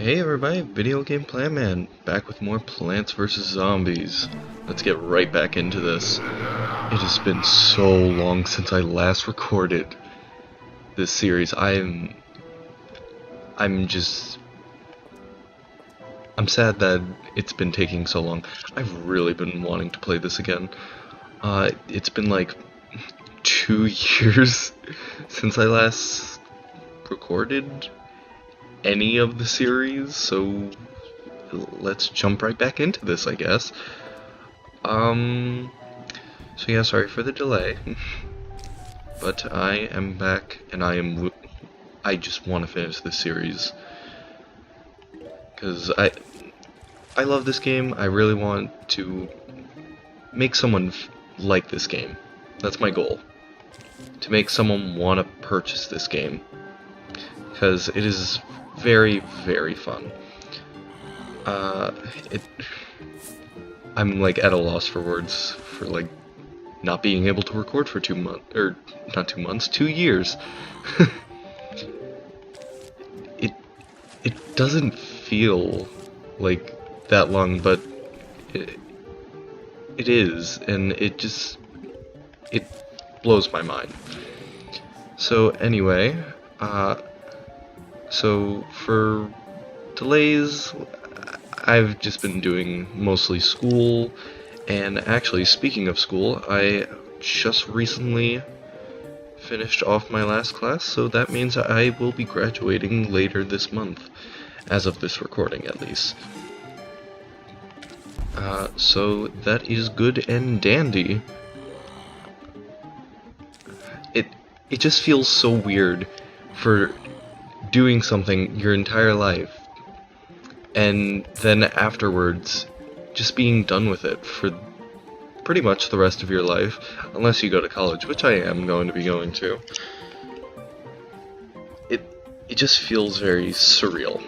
Hey everybody, Video Game Plan Man, back with more Plants vs. Zombies. Let's get right back into this. It has been so long since I last recorded this series. I'm sad that it's been taking so long. I've really been wanting to play this again. It's been like 2 years since I last recorded any of the series, so let's jump right back into this, I guess. So yeah, sorry for the delay, but I am back, and I just want to finish this series, because I love this game. I really want to make someone like this game. That's my goal, to make someone want to purchase this game, because it is very, very fun. I'm like at a loss for words for like not being able to record for 2 months, or not 2 months, 2 years. it doesn't feel like that long, but it is, and it blows my mind. So anyway, so for delays, I've just been doing mostly school, and actually, speaking of school, I just recently finished off my last class, so that means I will be graduating later this month, as of this recording at least. So that is good and dandy. It just feels so weird for doing something your entire life, and then afterwards just being done with it for pretty much the rest of your life, unless you go to college, which I am going to be going to. It just feels very surreal.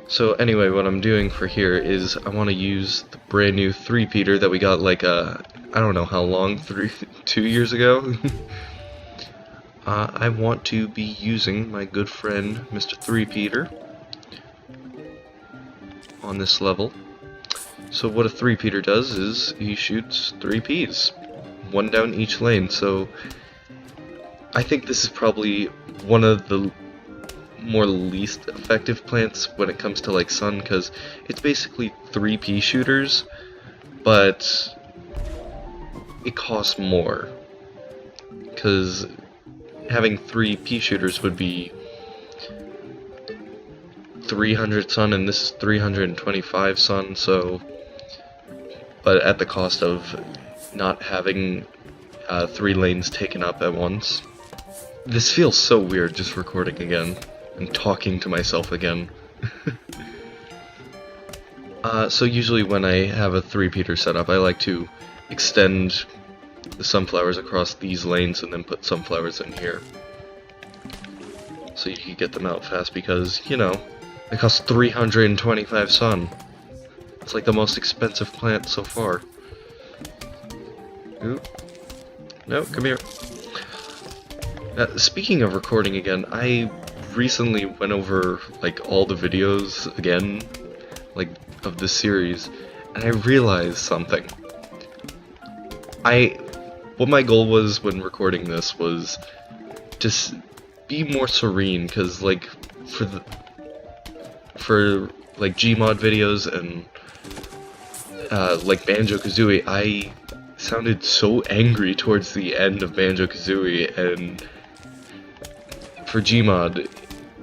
So anyway, what I'm doing for here is I want to use the brand new 3-peater that we got like I don't know how long, 2 years ago. I want to be using my good friend Mr. 3-peater on this level. So what a 3-peater does is he shoots 3 peas, 1 down each lane. So I think this is probably one of the more least effective plants when it comes to like sun, because it's basically 3 pea shooters, but it costs more, because having 3 pea shooters would be 300 sun, and this is 325 sun, so, but at the cost of not having 3 lanes taken up at once. This feels so weird just recording again and talking to myself again. So usually when I have a 3-peater setup, I like to extend the sunflowers across these lanes and then put sunflowers in here, so you can get them out fast, because, you know, it costs 325 sun. It's like the most expensive plant so far. Ooh. No, come here. Speaking of recording again, I recently went over like all the videos again, like of this series, and I realized something. What my goal was when recording this was just be more serene, because like for like Gmod videos and like Banjo-Kazooie, I sounded so angry towards the end of Banjo-Kazooie, and for Gmod,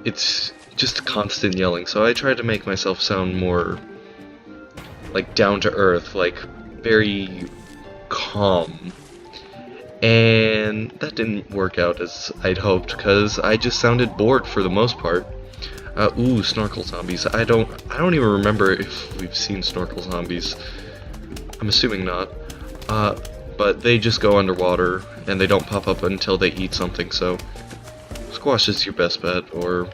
it's just constant yelling, so I tried to make myself sound more like down to earth, like very calm, and that didn't work out as I'd hoped, because I just sounded bored for the most part. Ooh, snorkel zombies. I don't even remember if we've seen snorkel zombies. I'm assuming not. But they just go underwater, and they don't pop up until they eat something, so squash is your best bet, or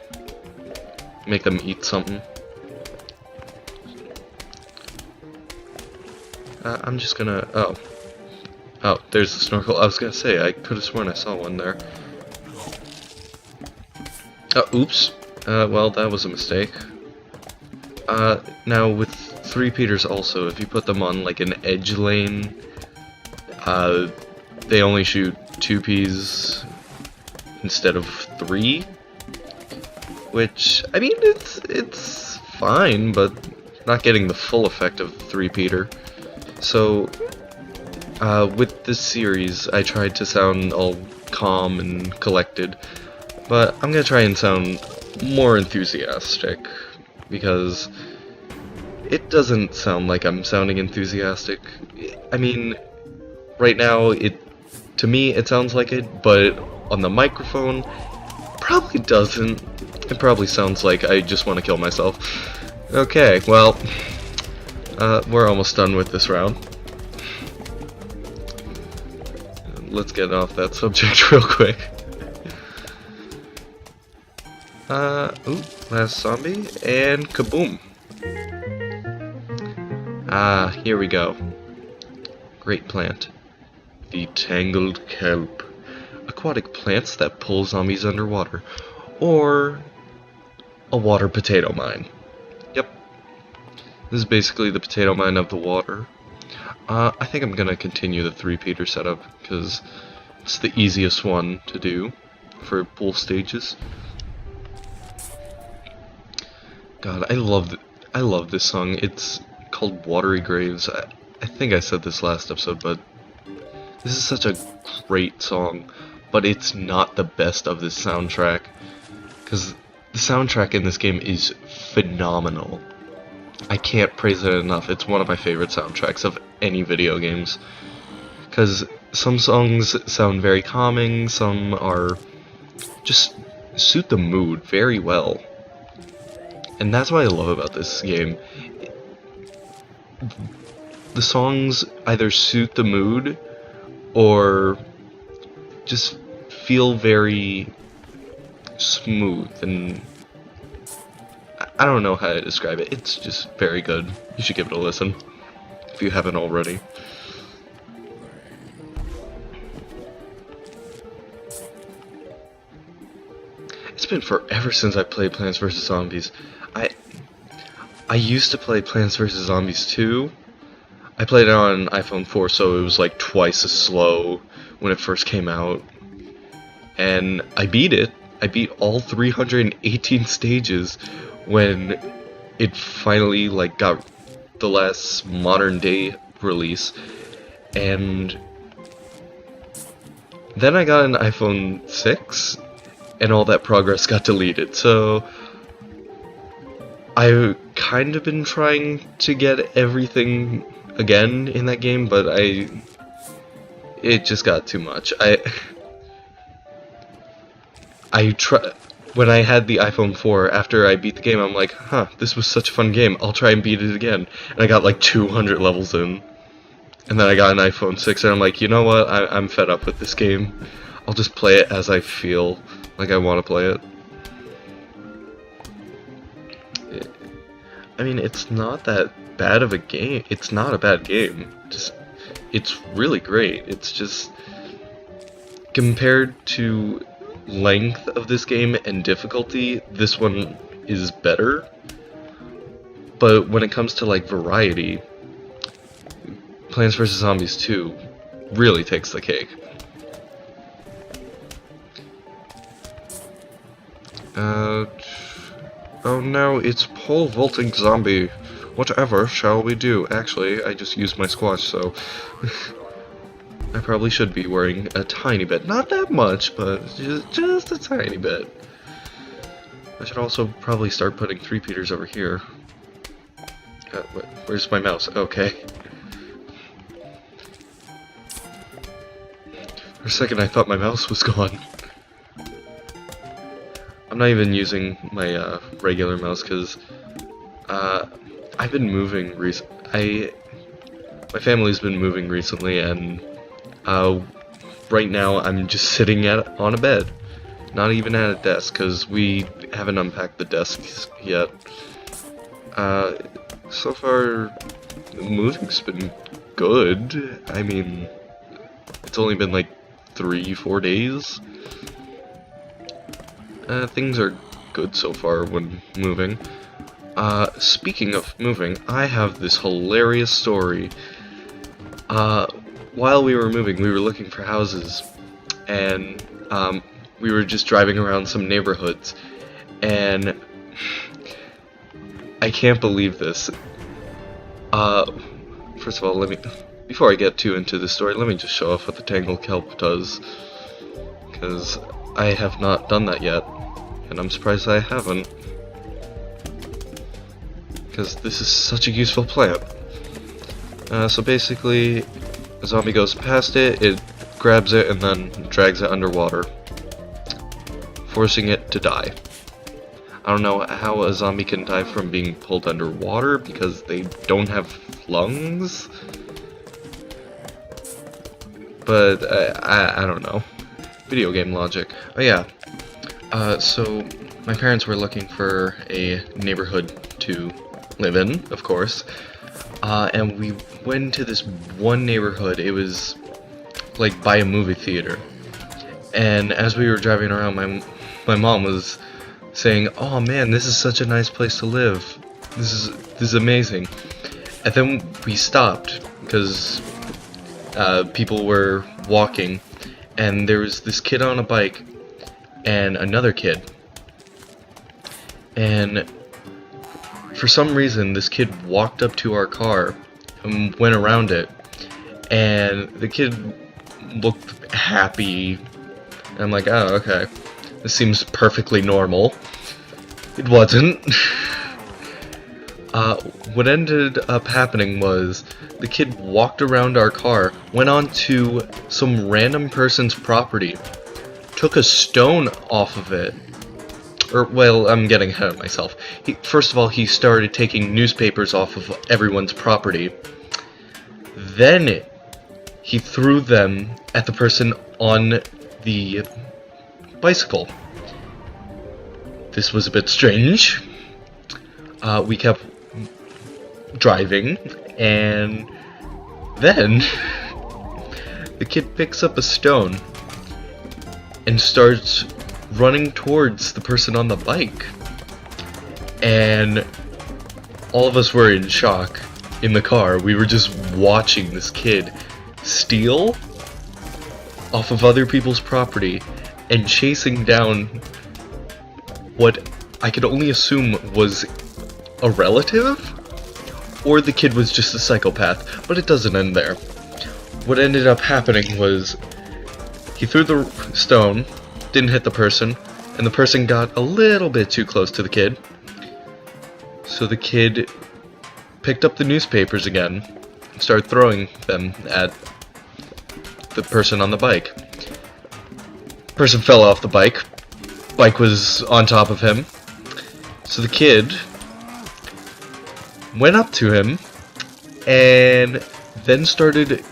make them eat something. I'm just gonna... Oh, there's the snorkel. I was gonna say, I could have sworn I saw one there. Oops. Well, that was a mistake. Now with 3-peaters also, if you put them on like an edge lane, they only shoot 2Ps instead of 3, which, I mean, it's fine, but not getting the full effect of 3-peater. So, with this series, I tried to sound all calm and collected, but I'm gonna try and sound more enthusiastic, because it doesn't sound like I'm sounding enthusiastic. I mean, right now, to me, it sounds like it, but on the microphone, probably doesn't. It probably sounds like I just want to kill myself. Okay, well, we're almost done with this round. Let's get off that subject real quick. Ooh, last zombie, and kaboom! Here we go. Great plant. The tangled kelp. Aquatic plants that pull zombies underwater. Or a water potato mine. Yep. This is basically the potato mine of the water. I think I'm gonna continue the 3-peater setup, because it's the easiest one to do for pool stages. God, I love this song. It's called Watery Graves. I think I said this last episode, but this is such a great song, but it's not the best of this soundtrack, because the soundtrack in this game is phenomenal. I can't praise it enough. It's one of my favorite soundtracks of any video games, because some songs sound very calming, some are just suit the mood very well. And that's what I love about this game. The songs either suit the mood or just feel very smooth, and I don't know how to describe it. It's just very good. You should give it a listen if you haven't already. It's been forever since I played Plants vs. Zombies. I used to play Plants vs. Zombies 2. I played it on iPhone 4, so it was like twice as slow when it first came out. And I beat it. I beat all 318 stages when it finally like got the last modern day release. And then I got an iPhone 6 and all that progress got deleted. So I've kind of been trying to get everything again in that game, but it just got too much. When I had the iPhone 4, after I beat the game, I'm like, huh, this was such a fun game, I'll try and beat it again. And I got like 200 levels in. And then I got an iPhone 6, and I'm like, you know what, I'm fed up with this game. I'll just play it as I feel like I want to play it. I mean, it's not that bad of a game. It's not a bad game. It's really great. It's just, compared to length of this game and difficulty, this one is better. But when it comes to like variety, Plants vs. Zombies 2 really takes the cake. Oh no, it's pole vaulting zombie. Whatever shall we do? Actually, I just used my squash, so I probably should be worrying a tiny bit. Not that much, but just a tiny bit. I should also probably start putting 3-peaters over here. Where's my mouse? Okay. For a second I thought my mouse was gone. I'm not even using my regular mouse because I've been moving my family's been moving recently, and right now I'm just sitting on a bed, not even at a desk, because we haven't unpacked the desks yet. So far, the moving's been good. I mean, it's only been like 3-4 days. Things are good so far when moving. Speaking of moving, I have this hilarious story. While we were moving, we were looking for houses, and we were just driving around some neighborhoods, and I can't believe this. First of all, before I get too into the story, let me just show off what the Tangled Kelp does, because I have not done that yet, and I'm surprised I haven't, because this is such a useful plant. So basically, a zombie goes past it, it grabs it, and then drags it underwater, forcing it to die. I don't know how a zombie can die from being pulled underwater, because they don't have lungs? But, I don't know. Video game logic. Oh yeah, so my parents were looking for a neighborhood to live in, of course, and we went to this one neighborhood. It was like by a movie theater, and as we were driving around, my mom was saying, "Oh man, this is such a nice place to live. This is amazing." And then we stopped because people were walking, and there was this kid on a bike and another kid, and for some reason this kid walked up to our car and went around it, and the kid looked happy, and I'm like, oh, okay, this seems perfectly normal. It wasn't. What ended up happening was the kid walked around our car, went onto some random person's property, took a stone off of it. Or, well, I'm getting ahead of myself. First of all, he started taking newspapers off of everyone's property. Then he threw them at the person on the bicycle. This was a bit strange. We kept driving, and then the kid picks up a stone and starts running towards the person on the bike, and all of us were in shock in the car. We were just watching this kid steal off of other people's property and chasing down what I could only assume was a relative, or the kid was just a psychopath, but it doesn't end there. What ended up happening was he threw the stone, didn't hit the person, and the person got a little bit too close to the kid. So the kid picked up the newspapers again and started throwing them at the person on the bike. Person fell off the bike. Bike was on top of him. So the kid went up to him and then started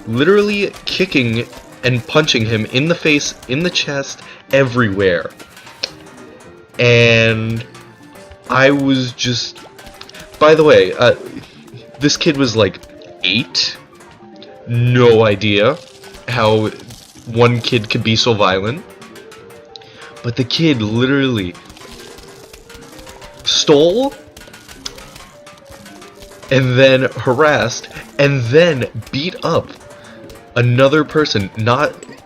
literally kicking and punching him in the face, in the chest, everywhere. And I was just... By the way, this kid was like 8. No idea how one kid could be so violent. But the kid literally stole, and then harassed, and then beat up another person.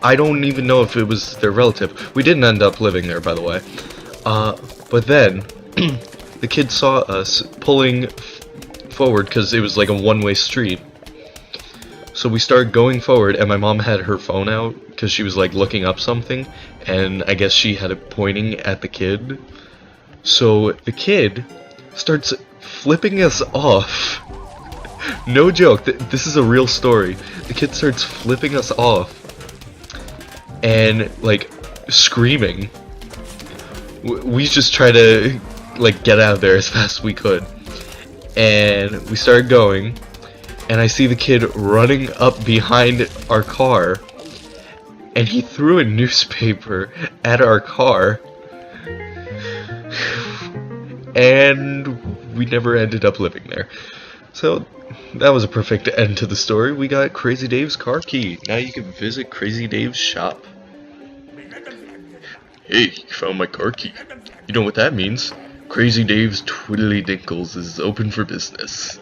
I don't even know if it was their relative. We didn't end up living there, by the way. But then the kid saw us pulling forward because it was like a one-way street. So we started going forward, and my mom had her phone out because she was like looking up something, and I guess she had it pointing at the kid. So the kid starts flipping us off. No joke, this is a real story. The kid starts flipping us off and like screaming. We just try to like get out of there as fast as we could, and we started going, and I see the kid running up behind our car, and he threw a newspaper at our car, and we never ended up living there. So that was a perfect end to the story. We got Crazy Dave's car key. Now you can visit Crazy Dave's shop. Hey, you found my car key. You know what that means? Crazy Dave's Twiddly Dinkles is open for business.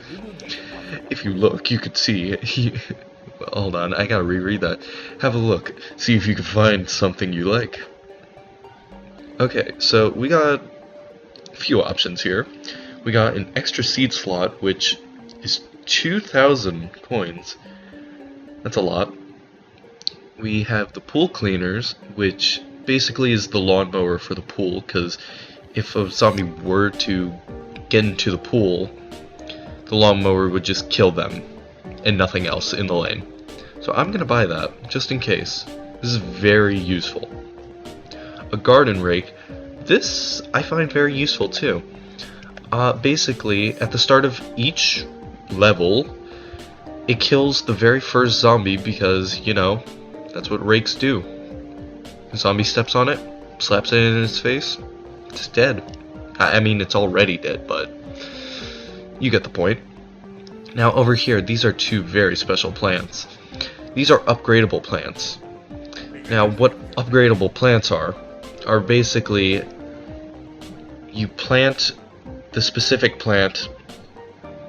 If you look, you could see hold on, I gotta reread that. Have a look. See if you can find something you like. Okay, so we got a few options here. We got an extra seed slot, which is 2,000 coins. That's a lot. We have the pool cleaners, which basically is the lawnmower for the pool, because if a zombie were to get into the pool, the lawnmower would just kill them and nothing else in the lane. So I'm gonna buy that just in case. This is very useful. A garden rake. This I find very useful too. Basically, at the start of each level, it kills the very first zombie because, you know, that's what rakes do. The zombie steps on it, slaps it in its face, it's dead. I mean, it's already dead, but you get the point. Now over here, these are two very special plants. These are upgradable plants. Now, what upgradable plants are basically you plant the specific plant.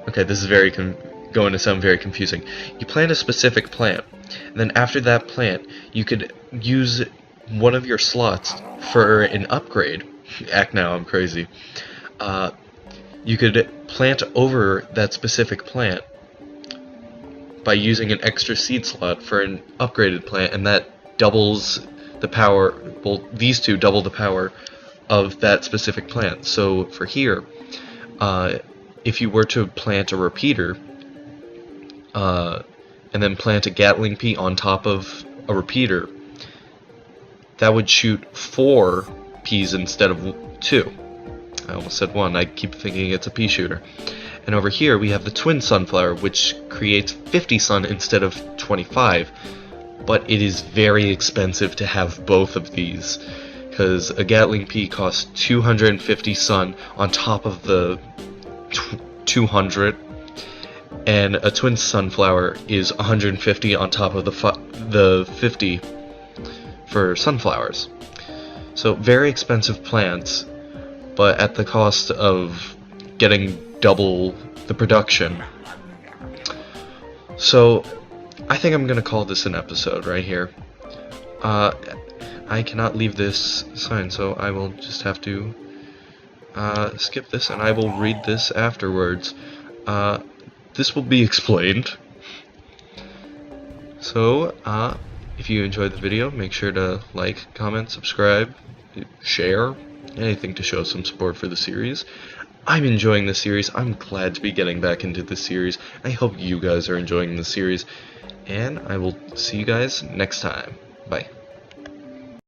Okay, this is going to sound very confusing. You plant a specific plant, and then after that plant, you could use one of your slots for an upgrade. Act now, I'm crazy. You could plant over that specific plant by using an extra seed slot for an upgraded plant, and that doubles the power. Well, these two double the power of that specific plant. So for here, if you were to plant a repeater, and then plant a Gatling pea on top of a repeater, that would shoot 4 peas instead of 2. I almost said 1, I keep thinking it's a pea shooter. And over here we have the twin sunflower, which creates 50 sun instead of 25, but it is very expensive to have both of these, because a Gatling pea costs 250 sun on top of the 200, and a twin sunflower is 150 on top of the 50 for sunflowers. So very expensive plants, but at the cost of getting double the production. So I think I'm gonna call this an episode right here. I cannot leave this sign, so I will just have to skip this, and I will read this afterwards. This will be explained. So, if you enjoyed the video, make sure to like, comment, subscribe, share, anything to show some support for the series. I'm enjoying the series. I'm glad to be getting back into the series. I hope you guys are enjoying the series, and I will see you guys next time. Bye.